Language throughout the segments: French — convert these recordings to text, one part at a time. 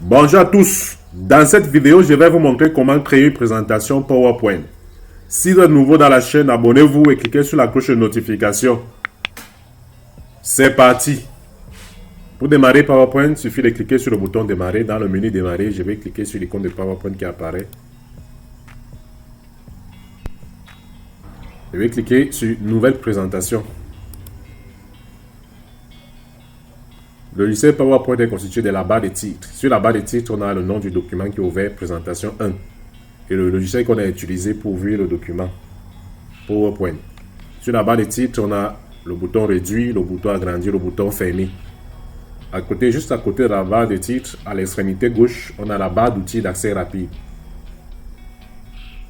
Bonjour à tous. Dans cette vidéo, je vais vous montrer comment créer une présentation PowerPoint. Si vous êtes nouveau dans la chaîne, abonnez-vous et cliquez sur la cloche de notification. C'est parti. Pour démarrer PowerPoint, il suffit de cliquer sur le bouton démarrer. Dans le menu démarrer, je vais cliquer sur l'icône de PowerPoint qui apparaît. Je vais cliquer sur nouvelle présentation. Le logiciel PowerPoint est constitué de la barre de titre. Sur la barre de titre, on a le nom du document qui est ouvert, présentation 1. Et le logiciel qu'on a utilisé pour ouvrir le document PowerPoint. Sur la barre de titre, on a le bouton réduire, le bouton agrandir, le bouton fermer. À côté, juste à côté de la barre de titre, à l'extrémité gauche, on a la barre d'outils d'accès rapide.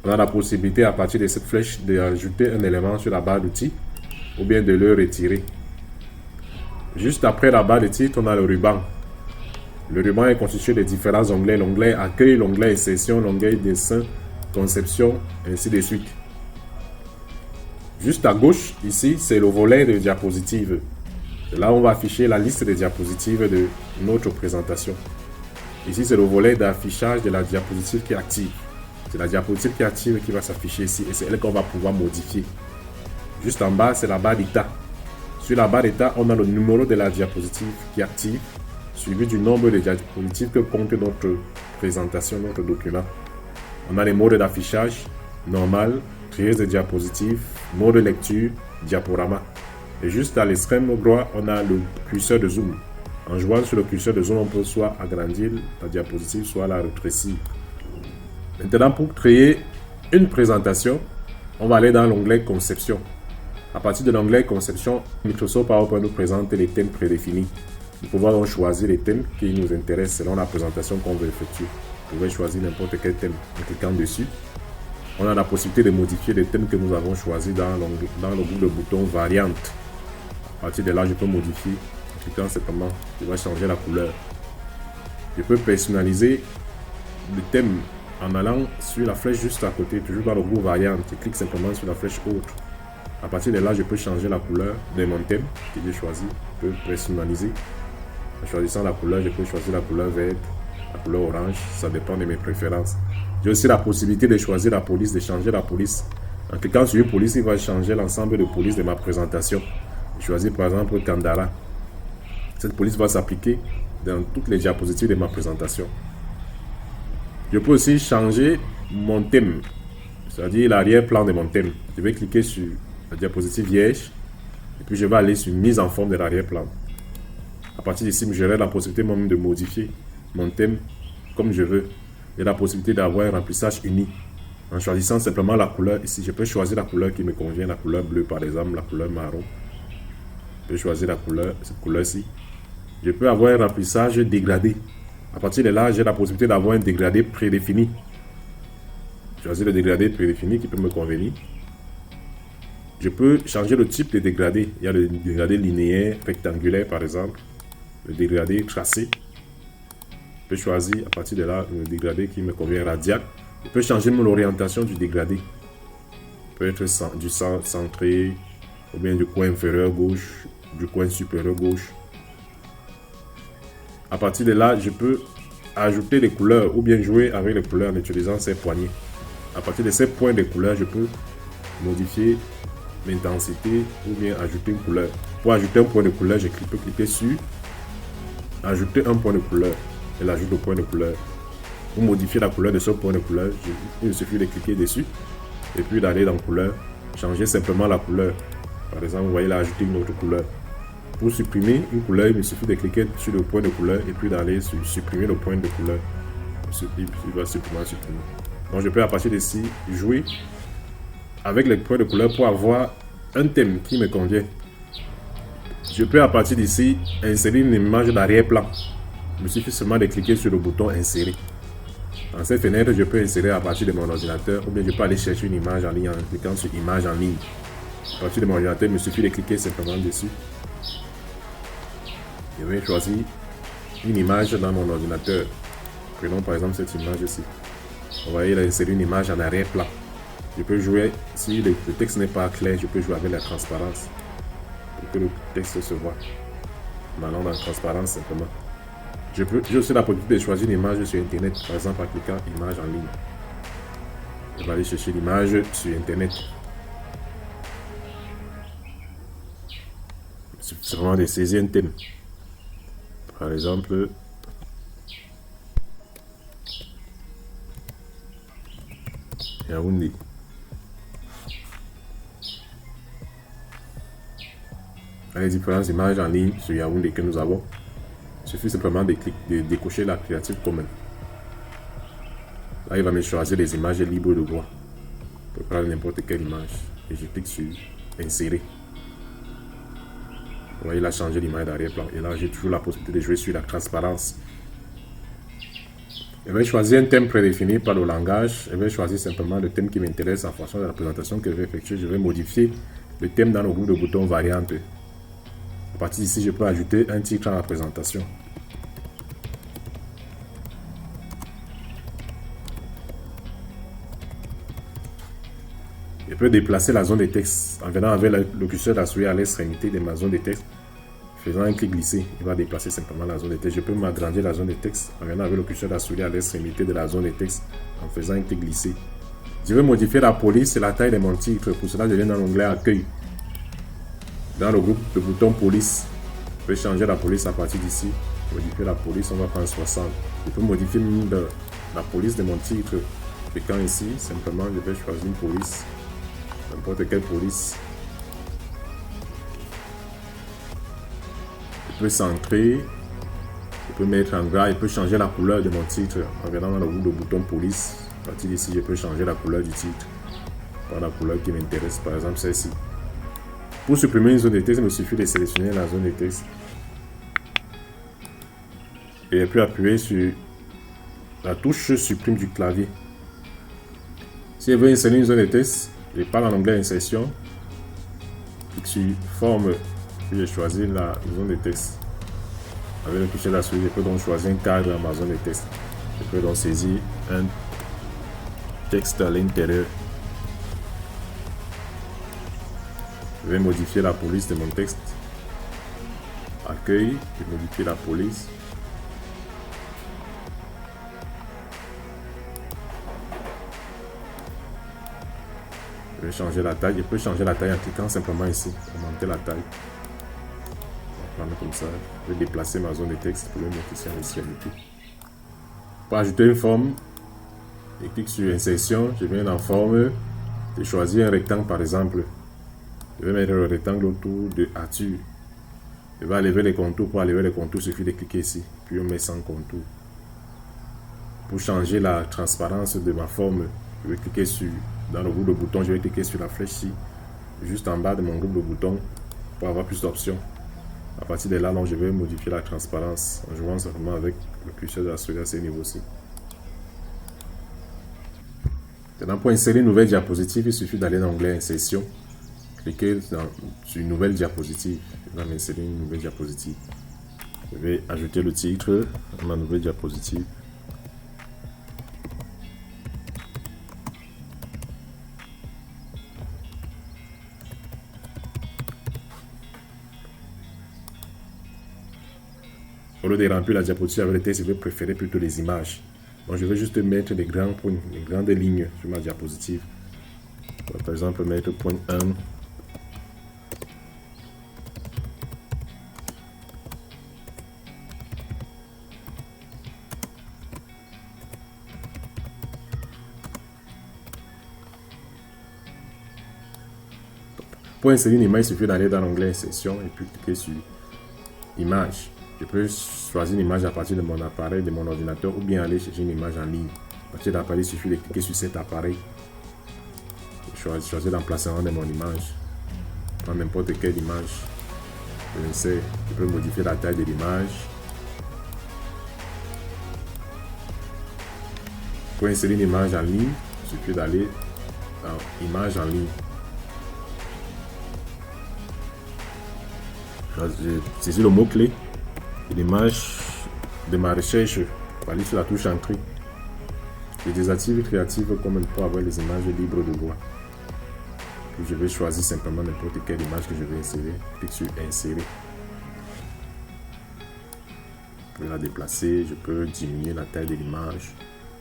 On a la possibilité à partir de cette flèche d'ajouter un élément sur la barre d'outils ou bien de le retirer. Juste après la barre de titre, on a le ruban. Le ruban est constitué de différents onglets. L'onglet accueil, l'onglet insertion, l'onglet dessin, conception, ainsi de suite. Juste à gauche, ici, c'est le volet de diapositives. Là, on va afficher la liste des diapositives de notre présentation. Ici, c'est le volet d'affichage de la diapositive qui est active. C'est la diapositive qui est active qui va s'afficher ici et c'est elle qu'on va pouvoir modifier. Juste en bas, c'est la barre d'état. Sur la barre d'état, on a le numéro de la diapositive qui est active, suivi du nombre de diapositives que compte notre présentation, notre document. On a les modes d'affichage, normal, trier de diapositives, mode de lecture, diaporama. Et juste à l'extrême droit, on a le curseur de zoom. En jouant sur le curseur de zoom, on peut soit agrandir la diapositive, soit la rétrécir. Maintenant, pour créer une présentation, on va aller dans l'onglet conception. À partir de l'onglet conception, Microsoft PowerPoint nous présente les thèmes prédéfinis. Nous pouvons donc choisir les thèmes qui nous intéressent selon la présentation qu'on veut effectuer. Vous pouvez choisir n'importe quel thème en cliquant dessus. On a la possibilité de modifier les thèmes que nous avons choisis dans le bouton variante. À partir de là, je peux modifier en cliquant simplement. Je vais changer la couleur. Je peux personnaliser le thème en allant sur la flèche juste à côté, toujours dans le groupe variante. Je clique simplement sur la flèche autre. À partir de là, je peux changer la couleur de mon thème que j'ai choisi. Je peux personnaliser. En choisissant la couleur, je peux choisir la couleur verte, la couleur orange. Ça dépend de mes préférences. J'ai aussi la possibilité de choisir la police, de changer la police. En cliquant sur une police, il va changer l'ensemble de polices de ma présentation. Je choisis par exemple Kandara. Cette police va s'appliquer dans toutes les diapositives de ma présentation. Je peux aussi changer mon thème, c'est-à-dire l'arrière-plan de mon thème. Je vais cliquer sur la diapositive vierge et puis je vais aller sur mise en forme de l'arrière-plan. À partir d'ici, j'aurai la possibilité moi-même de modifier mon thème comme je veux. J'ai la possibilité d'avoir un remplissage uni en choisissant simplement la couleur. Ici, je peux choisir la couleur qui me convient, la couleur bleue par exemple, la couleur marron. Je peux choisir la couleur, cette couleur-ci. Je peux avoir un remplissage dégradé. À partir de là, j'ai la possibilité d'avoir un dégradé prédéfini. Choisir le dégradé prédéfini qui peut me convenir. Je peux changer le type de dégradé. Il y a le dégradé linéaire, rectangulaire par exemple. Le dégradé tracé. Je peux choisir à partir de là le dégradé qui me convient radial. Je peux changer l'orientation du dégradé. Il peut être du centré ou bien du coin inférieur gauche, du coin supérieur gauche. À partir de là, je peux ajouter des couleurs ou bien jouer avec les couleurs en utilisant ces poignées. À partir de ces points de couleurs, je peux modifier l'intensité ou bien ajouter une couleur. Pour ajouter un point de couleur, je peux cliquer sur ajouter un point de couleur et l'ajout de point de couleur. Pour modifier la couleur de ce point de couleur, il suffit de cliquer dessus et puis d'aller dans couleur, changer simplement la couleur. Par exemple, vous voyez là, ajouter une autre couleur. Pour supprimer une couleur, il me suffit de cliquer sur le point de couleur et puis d'aller sur supprimer le point de couleur. Il va supprimer. Donc je peux à partir d'ici jouer avec les points de couleur pour avoir un thème qui me convient. Je peux à partir d'ici insérer une image d'arrière-plan. Il me suffit seulement de cliquer sur le bouton insérer. Dans cette fenêtre, je peux insérer à partir de mon ordinateur ou bien je peux aller chercher une image en ligne en cliquant sur image en ligne. À partir de mon ordinateur, il me suffit de cliquer simplement dessus. Je vais choisir une image dans mon ordinateur. Prenons par exemple cette image-ci. On va y insérer une image en arrière-plan. Je peux jouer, si le texte n'est pas clair, je peux jouer avec la transparence pour que le texte se voie. En allant dans la transparence simplement. J'ai aussi la possibilité de choisir une image sur Internet, par exemple en cliquant image en ligne. Je vais aller chercher l'image sur Internet. C'est vraiment de saisir un thème. Par exemple, Yaoundé. Les différentes images en ligne sur Yaoundé que nous avons. Il suffit simplement de décocher la Creative Commons. Là, il va me choisir les images libres de droit. Je peux prendre n'importe quelle image et je clique sur Insérer. Vous voyez, il a changé l'image d'arrière-plan. Et là, j'ai toujours la possibilité de jouer sur la transparence. Je vais choisir un thème prédéfini par le langage. Je vais choisir simplement le thème qui m'intéresse en fonction de la présentation que je vais effectuer. Je vais modifier le thème dans le groupe de boutons variantes. À partir d'ici, je peux ajouter un titre à la présentation. Je peux déplacer la zone de texte en venant avec le curseur de la souris à l'extrémité de ma zone de texte. Faisant un clic glissé, il va déplacer simplement la zone de texte. Je peux m'agrandir la zone de texte en venant avec le curseur de la souris à l'extrémité de la zone de texte en faisant un clic glissé. Je veux modifier la police et la taille de mon titre. Pour cela, je viens dans l'onglet Accueil. Dans le groupe de boutons Police, je peux changer la police à partir d'ici. Modifier la police, on va prendre 60. Je peux modifier la police de mon titre. Cliquant ici, simplement, je vais choisir une police. N'importe quelle police. Je peux centrer. Je peux mettre en gras. Je peux changer la couleur de mon titre en venant dans le groupe de bouton police. À partir d'ici, je peux changer la couleur du titre. Par la couleur qui m'intéresse, par exemple celle-ci. Pour supprimer une zone de texte, il me suffit de sélectionner la zone de texte. Et puis appuyer sur la touche supprime du clavier. Si je veux insérer une zone de texte, je parle en anglais insertion. Clique sur forme. Puis je choisis la zone de texte. Avec le curseur de la souris, je peux donc choisir un cadre dans ma zone de texte. Je peux donc saisir un texte à l'intérieur. Je vais modifier la police de mon texte. Accueil, je vais modifier la police. Je vais changer la taille. Je peux changer la taille en cliquant simplement ici. Augmenter la taille. On va prendre comme ça. Je vais déplacer ma zone de texte pour le mettre ici à l'extrémité. Pour ajouter une forme, je clique sur insertion. Je viens dans forme. Je choisis un rectangle par exemple. Je vais mettre le rectangle autour de Arthur. Je vais enlever les contours. Pour enlever les contours, il suffit de cliquer ici. Puis on met sans contour. Pour changer la transparence de ma forme, je vais cliquer dans le groupe de boutons. Je vais cliquer sur la flèche ici, juste en bas de mon groupe de boutons, pour avoir plus d'options. À partir de là, donc, je vais modifier la transparence en jouant simplement avec le curseur de la souris à ce niveau-ci. Maintenant, pour insérer une nouvelle diapositive, il suffit d'aller dans l'onglet Insertion. Cliquez sur une nouvelle diapositive. Il va m'insérer une nouvelle diapositive. Je vais ajouter le titre à ma nouvelle diapositive. Au lieu de remplir la diapositive avec le texte, je vais préférer plutôt les images. Donc je vais juste mettre des grands points, des grandes lignes sur ma diapositive. Par exemple, mettre point 1. Pour insérer une image, il suffit d'aller dans l'onglet Insertion et puis cliquer sur Image. Je peux choisir une image à partir de mon appareil, de mon ordinateur, ou bien aller chercher une image en ligne. À partir de l'appareil, il suffit de cliquer sur cet appareil. Choisir l'emplacement de mon image. Prendre n'importe quelle image. Je peux modifier la taille de l'image. Pour insérer une image en ligne, il suffit d'aller dans Image en ligne. Je saisis le mot-clé. L'image de ma recherche, pour aller sur la touche Entrée. Je désactive Creative Commons pour avoir les images libres de droit. Puis je vais choisir simplement n'importe quelle image que je vais insérer. Clique sur Insérer. Je peux la déplacer, je peux diminuer la taille de l'image,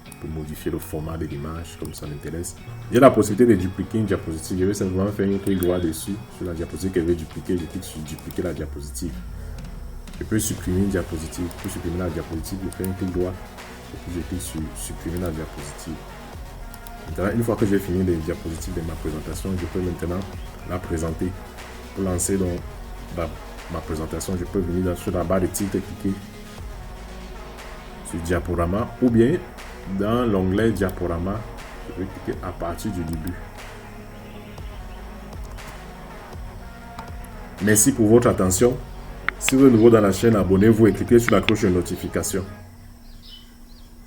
je peux modifier le format de l'image comme ça m'intéresse. J'ai la possibilité de dupliquer une diapositive. Je vais simplement faire un clic droit dessus sur la diapositive que je vais dupliquer. Je clique sur dupliquer la diapositive. Je peux supprimer une diapositive. Pour supprimer la diapositive, je fais un clic droit et puis je clique sur supprimer la diapositive. Maintenant, une fois que j'ai fini les diapositives de ma présentation, je peux maintenant la présenter. Pour lancer donc ma présentation, je peux venir sur la barre de titre et cliquer sur diaporama, ou bien dans l'onglet diaporama, je vais cliquer à partir du début. Merci pour votre attention. Si vous êtes nouveau dans la chaîne, abonnez-vous et cliquez sur la cloche de notification.